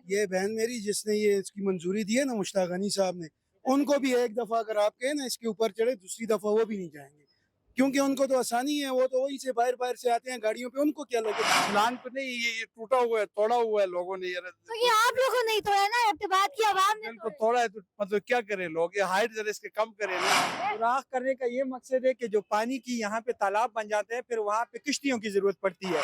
नहीं? ये बहन मेरी जिसने ये इसकी मंजूरी दी है ना, मुश्ताक गनी साहब ने, उनको भी एक दफा अगर आप कहें ना इसके ऊपर चढ़े, दूसरी दफा वो भी नहीं जाएंगे, क्योंकि उनको तो आसानी है, वो तो वहीं से बाहर बाहर से आते हैं गाड़ियों पे, उनको क्या लगे। ढलान तो नहीं, ये टूटा हुआ है, तोड़ा हुआ है लोगों ने यार। तो ये आप लोगों ने ही तोड़ा ना, इब्तिदात की आवाम ने इनको तोड़ा। तोड़ा है तो मतलब क्या करें लोग, ये हाइट जरा इसके कम करें ना। सुराख करने का ये मकसद है कि जो पानी की यहाँ पे तालाब बन जाते हैं, फिर वहाँ पे किश्तियों की जरूरत पड़ती है।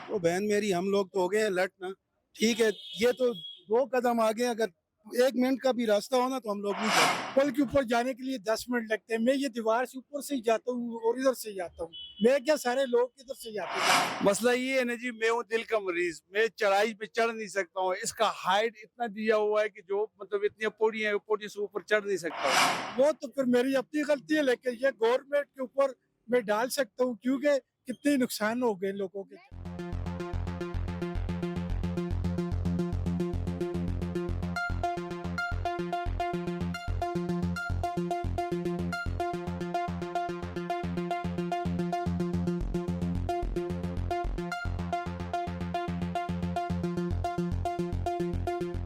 तो बहन मेरी हम लोग तो हो गए हैं लट ना, ठीक है, ये तो 2 कदम आगे, अगर 1 मिनट का भी रास्ता हो ना तो हम लोग नहीं जाते। पुल के ऊपर जाने के लिए 10 मिनट लगते हैं। मैं ये दीवार से ऊपर से ही जाता हूँ और इधर से जाता हूँ। मैं क्या, सारे लोग इधर से जाते हैं। मसला ये है ना जी, मैं हूँ दिल का मरीज, मैं चढ़ाई पे चढ़ नहीं सकता हूँ। इसका हाइट इतना दिया हुआ है कि जो मतलब इतनी पौड़ियां हैं, पौड़ी से ऊपर चढ़ नहीं सकता हूँ। वो तो फिर मेरी अपनी गलती है, लेकिन ये गवर्नमेंट के ऊपर मैं डाल सकता हूँ, क्योंकि कितने नुकसान हो गए लोगों के।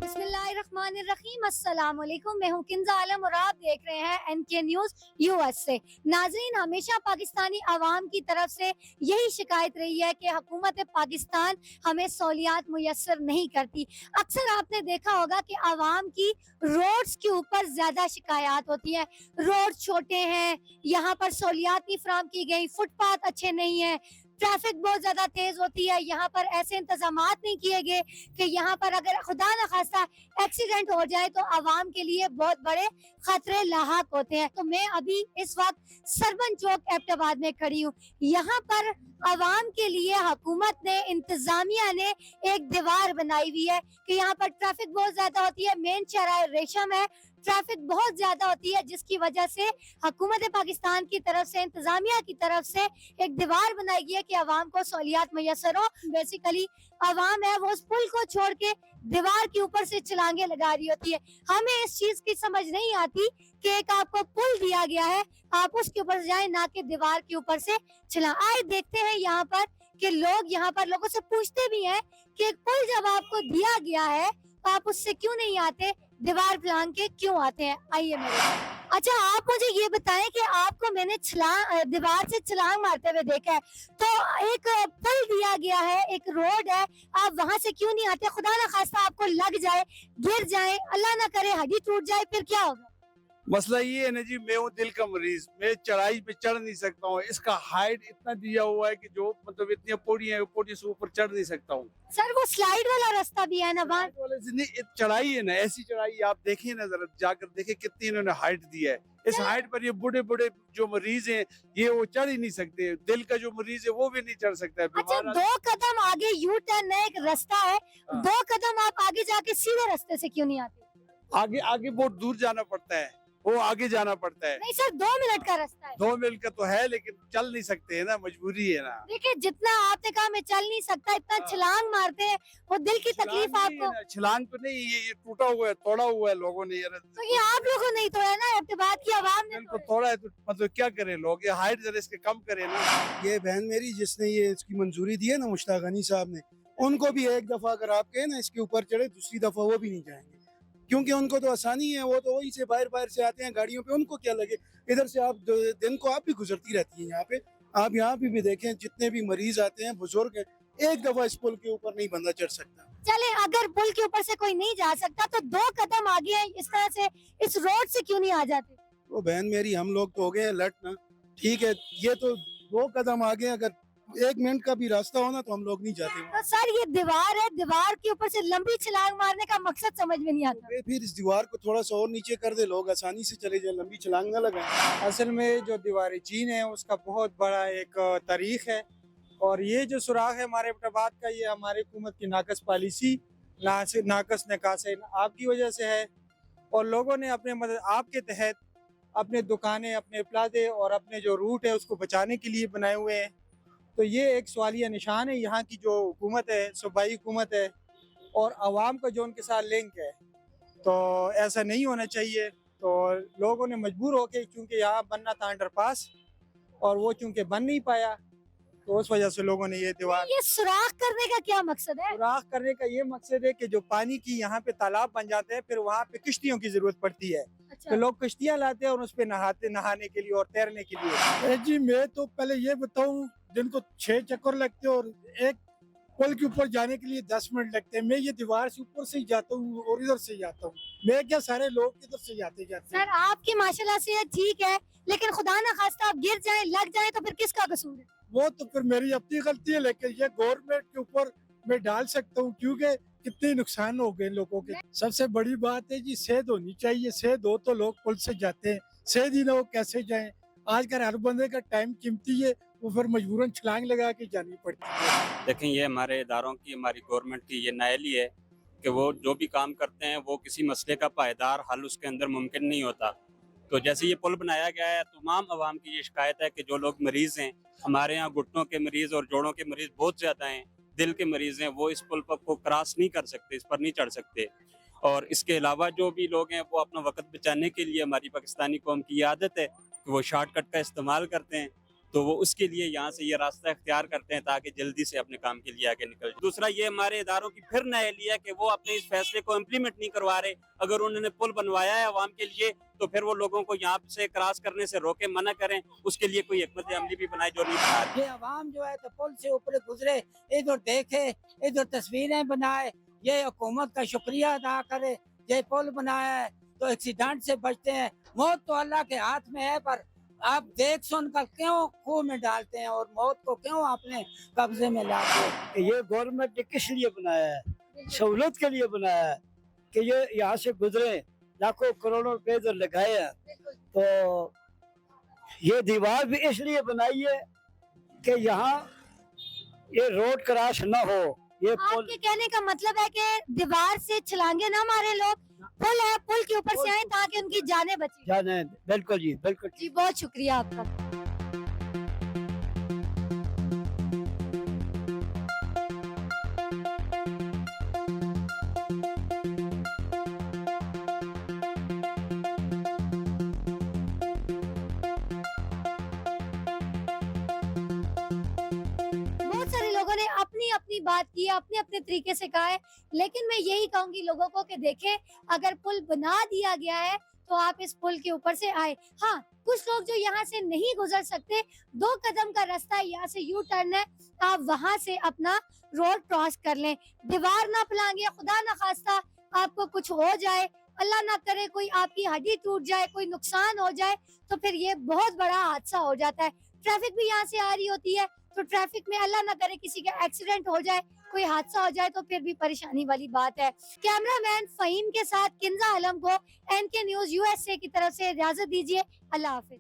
बिस्मिल्लाहिर्रहमानिर्रहीम, अस्सलाम वालेकुम। मैं हूँ किंजा आलम और आप देख रहे हैं एनके न्यूज़ यूएस से। नाज़रीन, हमेशा पाकिस्तानी आवाम की तरफ से यही शिकायत रही है कि हुकूमत पाकिस्तान हमें सहूलियात मुयस्सर नहीं करती। अक्सर आपने देखा होगा कि आवाम की रोड्स के ऊपर ज्यादा शिकायत होती है। रोड छोटे हैं, यहाँ पर सहूलियात नहीं फराहम की गई, फुटपाथ अच्छे नहीं है, ट्रैफिक बहुत ज्यादा तेज होती है, यहाँ पर ऐसे इंतजामात नहीं किए गए कि यहाँ पर अगर खुदा न खास्ता एक्सीडेंट हो जाए तो आवाम के लिए बहुत बड़े खतरे लाहक होते हैं। तो मैं अभी इस वक्त सरबन चौक एबटाबाद में खड़ी हूँ। यहाँ पर आवाम के लिए हुकूमत ने, इंतजामिया ने एक दीवार बनाई हुई है कि यहाँ पर ट्रैफिक बहुत ज्यादा होती है। मेन चौराहा रेशम है, ट्रैफिक बहुत ज्यादा होती है, जिसकी वजह से हुकूमत पाकिस्तान की तरफ से, इंतजामिया की तरफ से एक दीवार बनाई गई है कि आवाम को सहूलियात मुयस्सर हो। बेसिकली आवाम है वो उस पुल को छोड़ के दीवार के ऊपर से छलांगे लगा रही होती है। हमें इस चीज की समझ नहीं आती कि एक आपको पुल दिया गया है, आप उसके ऊपर जाए, ना कि दीवार के ऊपर से चला। आए देखते हैं यहाँ पर कि लोग यहाँ पर लोगों से पूछते भी हैं कि एक पुल जब आपको दिया गया है तो आप उससे क्यों नहीं आते, दीवार फलांग के क्यों आते हैं। आइए मेरे साथ। अच्छा, आप मुझे ये बताएं कि आपको मैंने दीवार से छलांग मारते हुए देखा है, तो एक पुल दिया गया है, एक रोड है, आप वहां से क्यों नहीं आते? खुदा ना खास्ता आपको लग जाए, गिर जाए, अल्लाह ना करे हड्डी टूट जाए, फिर क्या होगा? मसला ये है ना जी, मैं हूँ दिल का मरीज, मैं चढ़ाई पे चढ़ नहीं सकता हूँ। इसका हाइट इतना दिया हुआ है कि जो मतलब इतनी पौड़ियां हैं, पौड़ी से ऊपर चढ़ नहीं सकता हूँ। सर वो स्लाइड वाला रास्ता भी है ना वहाँ? वाले से नहीं, चढ़ाई है ना, ऐसी चढ़ाई आप देखिए ना, जरा जाकर देखिए कितनी इन्होंने हाइट दी है। इस हाइट पर ये बूढ़े बूढ़े जो मरीज हैं, ये वो चढ़ ही नहीं सकते। दिल का जो मरीज है वो भी नहीं चढ़ सकता है। अच्छा, बीमार 2 कदम आगे यू टर्न है, एक रास्ता है, हाँ। 2 कदम आप आगे जाके सीधे रास्ते से क्यों नहीं आते? आगे आगे बहुत दूर जाना पड़ता है, वो आगे जाना पड़ता है। नहीं सर, 2 मिनट का रास्ता है। 2 मील का तो है, लेकिन चल नहीं सकते है ना, मजबूरी है ना। देखिए, जितना आपने कहा मैं चल नहीं सकता, इतना हाँ। छलांग मारते हैं, वो दिल की तकलीफ आपको। छलांग तो नहीं, ये टूटा हुआ है, तोड़ा हुआ है लोगों ने यार। तो ये आप लोगों ने ही तोड़ा ना, इब्तिदात की आवाम ने इनको तोड़ा। तोड़ा है तो मतलब क्या करें लोग, ये हाइट जरा इसके कम करें ना। ये बहन मेरी जिसने ये इसकी मंजूरी दी है ना, मुश्ताक गनी साहब ने, उनको भी एक दफा अगर आप कहें ना इसके ऊपर चढ़े, दूसरी दफा वो भी नहीं जाएंगे, क्योंकि उनको तो आसानी है, वो तो वहीं से बाहर बाहर से आते हैं गाड़ियों पे, उनको क्या लगे। इधर से आप दिन को आप भी गुजरती रहती हैं यहाँ पे, आप यहाँ पे भी देखें, जितने भी मरीज आते हैं, बुजुर्ग हैं, एक दफा इस पुल के ऊपर नहीं बंदा चढ़ सकता। चले, अगर पुल के ऊपर से कोई नहीं जा सकता तो 2 कदम आगे है, इस तरह से इस रोड से क्यों नहीं आ जाते? तो बहन मेरी हम लोग तो हो गए हैं लट ना, ठीक है, ये तो 2 कदम आगे, अगर 1 मिनट का भी रास्ता हो ना तो हम लोग नहीं जाते वहाँ। तो सर ये दीवार है, दीवार के ऊपर से लंबी छलांग मारने का मकसद समझ में नहीं आता। फिर इस दीवार को थोड़ा सा और नीचे कर दे, लोग आसानी से चले जाए, लंबी छलांग ना लगाएं। असल में जो दीवार चीन है उसका बहुत बड़ा एक तारीख है, और ये जो सुराख है हमारे एबटाबाद का, ये हमारी हुकूमत की नाकस पॉलिसी, नाकस निकासे आपकी वजह से है। और लोगों ने अपने मदद आपके तहत अपने दुकानें, अपने प्लाजे और अपने जो रूट है उसको बचाने के लिए बनाए हुए हैं। तो ये एक सवालिया निशान है यहाँ की जो हुकूमत है, सूबाई हुकूमत है, और आवाम का जो उनके साथ लिंक है। तो ऐसा नहीं होना चाहिए। तो लोगों ने मजबूर होके, क्योंकि यहाँ बनना था अंडरपास और वो चूँकि बन नहीं पाया, तो उस वजह से लोगों ने ये दीवार ये सुराख करने का क्या मकसद है? सुराख करने का ये मकसद है कि जो पानी की यहाँ पे तालाब बन जाते हैं, फिर वहाँ पे किश्तियों की जरूरत पड़ती है, अच्छा। तो लोग किश्तियाँ लाते हैं और उस पे नहाने के लिए और तैरने के लिए। जी मैं तो पहले ये बताऊं, जिनको 6 चक्कर लगते हैं और एक पुल के ऊपर जाने के लिए 10 मिनट लगते हैं, मैं ये दीवार से ऊपर से ही जाता हूँ और इधर से जाता हूँ। मैं क्या, सारे लोग इधर से जाते जाते हैं। सर आपकी माशाल्लाह से ठीक है, लेकिन खुदा ना खास्ता आप गिर जाएं, लग जाएं तो फिर किसका कसूर है? वो तो फिर मेरी अपनी गलती है, लेकिन ये गवर्नमेंट के ऊपर मैं डाल सकता हूँ, क्योंकि कितने नुकसान हो गए लोगों के। सबसे बड़ी बात है जी, सेध होनी चाहिए। सेध हो तो लोग पुल से जाते हैं, सेध ही ना हो कैसे जाएं। आजकल हर बंदे का टाइम कीमती है, वो फिर मजबूरन छलांग लगा के जानी पड़ती है। देखें, ये हमारे इदारों की, हमारी गवर्नमेंट की ये नायली है कि वो जो भी काम करते हैं वो किसी मसले का पायदार हल उसके अंदर मुमकिन नहीं होता। तो जैसे ये पुल बनाया गया है, तमाम आवाम की ये शिकायत है कि जो लोग मरीज़ हैं, हमारे यहाँ घुटनों के मरीज़ और जोड़ों के मरीज़ बहुत ज़्यादा हैं, दिल के मरीज़ हैं, वो इस पुल पर को क्रॉस नहीं कर सकते, इस पर नहीं चढ़ सकते। और इसके अलावा जो भी लोग हैं वो अपना वक्त बचाने के लिए, हमारी पाकिस्तानी कौम की ये आदत है कि वो शॉर्टकट का इस्तेमाल करते हैं, तो वो उसके लिए यहाँ से ये रास्ता इख्तियार करते हैं ताकि जल्दी से अपने काम के लिए आगे निकल जाए। दूसरा, ये हमारे इदारों की फिर नाअहली है कि वो अपने इस फैसले को इम्प्लीमेंट नहीं करवा रहे। अगर उन्होंने पुल बनवाया है आवाम के लिए, तो फिर वो लोगों को यहाँ से क्रॉस करने से रोके, मना करें, उसके लिए कोई हिकमत अमली भी बनाए जो नहीं बना रही। ये आवाम जो है तो पुल से ऊपर गुजरे, इधर देखे, इधर तस्वीरें बनाए, ये हुकूमत का शुक्रिया अदा करे। ये पुल बनाया है तो एक्सीडेंट से बचते हैं। मौत तो अल्लाह के हाथ में है, पर आप देख सुन कर क्यों खूह में डालते हैं और मौत को क्यों अपने कब्जे में लाते हैं? ये गवर्नमेंट ने किस लिए बनाया है? सहूलत के लिए बनाया है कि ये यहाँ से गुजरे। लाखों करोड़ों रुपए इधर लगाए हैं, तो ये दीवार भी इसलिए बनाई है कि यहाँ ये रोड क्रॉस न हो। ये पुल आपके कहने का मतलब है कि दीवार से छलांगे ना मारे लोग, पुल है, पुल के ऊपर से आए ताकि उनकी जानें बचे। जाने, बिल्कुल जी, बिल्कुल। जी बहुत शुक्रिया आपका। बहुत सारे लोगों ने अपनी अपनी बात की है, अपने अपने तरीके से कहा है, लेकिन मैं यही कहूंगी लोगों को कि देखें, अगर पुल बना दिया गया है तो आप इस पुल के ऊपर से आए। हाँ, कुछ लोग जो यहाँ से नहीं गुजर सकते, 2 कदम का रास्ता है, यहाँ से यू टर्न है, आप वहां से अपना रोड क्रॉस कर लें। दीवार ना पलांगे, खुदा ना खास्ता आपको कुछ हो जाए, अल्लाह ना करे कोई आपकी हड्डी टूट जाए, कोई नुकसान हो जाए, तो फिर ये बहुत बड़ा हादसा हो जाता है। ट्रैफिक भी यहाँ से आ रही होती है, तो ट्रैफिक में अल्लाह ना करे किसी का एक्सीडेंट हो जाए, कोई हादसा हो जाए, तो फिर भी परेशानी वाली बात है। कैमरामैन फहीम के साथ किंजा आलम को NK न्यूज़ USA की तरफ से इजाजत दीजिए। अल्लाह हाफिज।